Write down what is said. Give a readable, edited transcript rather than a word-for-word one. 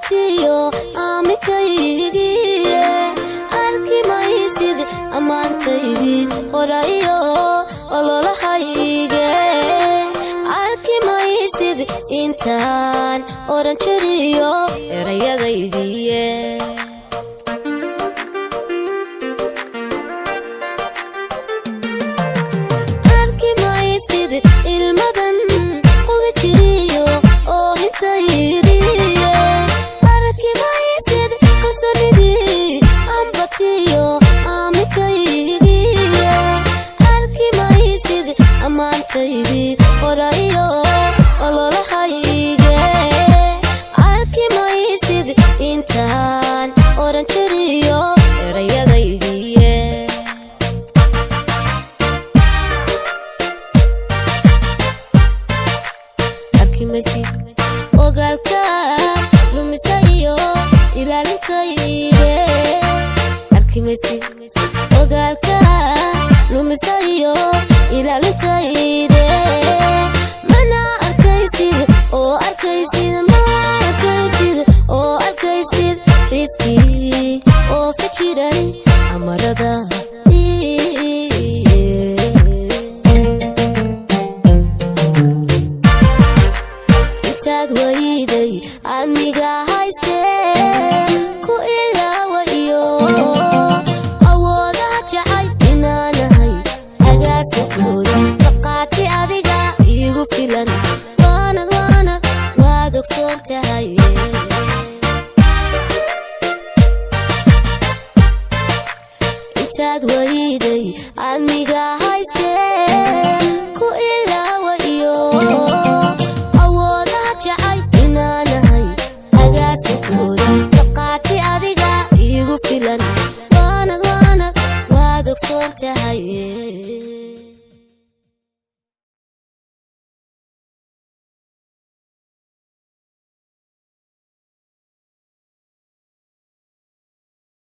ambatiyo amikaygi arki maysid amantaydi horayo ololahayge arki maysid intaan oran jiriyo erayadaydiye arki maysid ilmadan qubi jiriyo oo hintaydiye arki maysid kalsoonidi ambatiyo amikaygi arki maysid amantaydi horayo ololahayge arki maysid intaan oran jiriyo erayadaydiye arki maysid ogaalka lumisayo ilaalintayde arki maysid ogaalka lumisayo ilaalintayde mana arkaysid oo arkaysid ma arkaysid oo arkaysid riski oo fajiray amarada intaad wayday aniga hayste ku ilaawayo awoodaha jacay inaanahay agaasikooda faqaati adiga igu filan waanad waad ogsoon tahay intaad wayday aniga hayste ku ilaawayo awoodaha jacay inaanahay agaasikooda faqaati adiga igu filan waanad waad ogsoon tahay